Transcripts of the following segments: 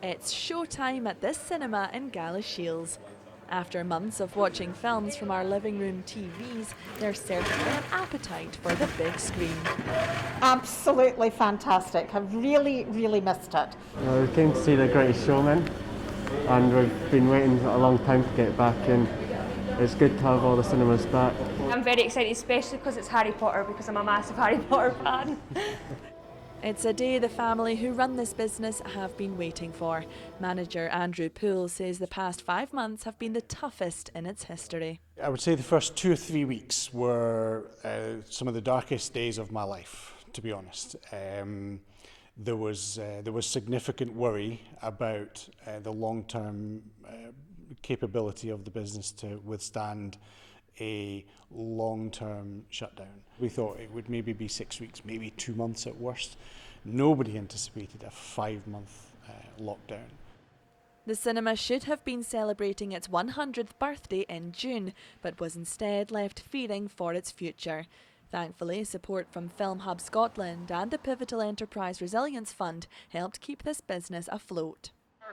It's showtime at this cinema in Galashiels. After months of watching films from our living room TVs, there's certainly an appetite for the big screen. Absolutely fantastic. I've really missed it. We came to see The Greatest Showman, and we've been waiting a long time to get back, and it's good to have all the cinemas back. I'm very excited, especially because it's Harry Potter, because I'm a massive Harry Potter fan. It's a day the family who run this business have been waiting for. Manager Andrew Poole says the past 5 months have been the toughest in its history. I would say the first 2 or 3 weeks were some of the darkest days of my life, to be honest. There was significant worry about the long-term capability of the business to withstand a long-term shutdown. We thought it would maybe be 6 weeks, maybe 2 months at worst. Nobody anticipated a 5-month lockdown. The cinema should have been celebrating its 100th birthday in June, but was instead left fearing for its future. Thankfully, support from Film Hub Scotland and the Pivotal Enterprise Resilience Fund helped keep this business afloat.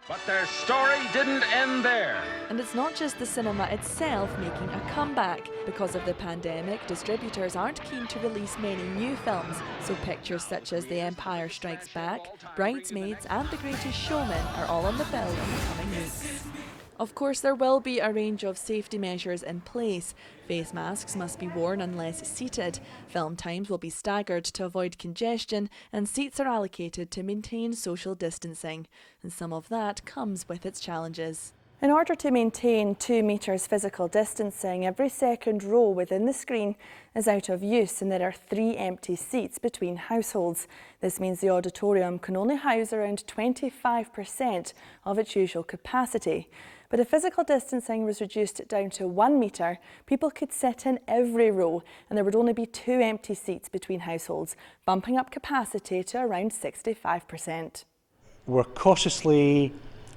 But their story didn't end there. And it's not just the cinema itself making a comeback. Because of the pandemic, distributors aren't keen to release many new films, so pictures such as The Empire Strikes Back, Bridesmaids and The Greatest Showman are all on the bill in the coming weeks. Of course, there will be a range of safety measures in place. Face masks must be worn unless seated. Film times will be staggered to avoid congestion, and seats are allocated to maintain social distancing. And some of that comes with its challenges. In order to maintain 2 metres physical distancing, every second row within the screen is out of use and there are 3 empty seats between households. This means the auditorium can only house around 25% of its usual capacity. But if physical distancing was reduced down to 1 metre, people could sit in every row and there would only be 2 empty seats between households, bumping up capacity to around 65%. We're cautiously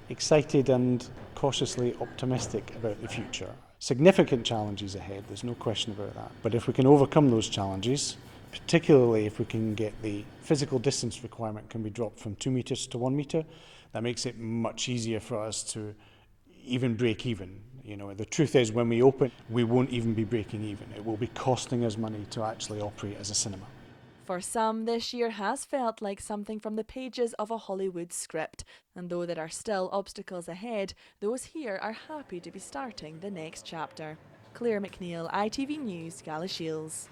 excited and cautiously optimistic about the future. Significant challenges ahead, there's no question about that. But if we can overcome those challenges, particularly if we can get the physical distance requirement can be dropped from 2 metres to 1 metre, that makes it much easier for us to even break even. You know, the truth is when we open, we won't even be breaking even. It will be costing us money to actually operate as a cinema. For some, this year has felt like something from the pages of a Hollywood script. And though there are still obstacles ahead, those here are happy to be starting the next chapter. Claire McNeil, ITV News, Galashiels.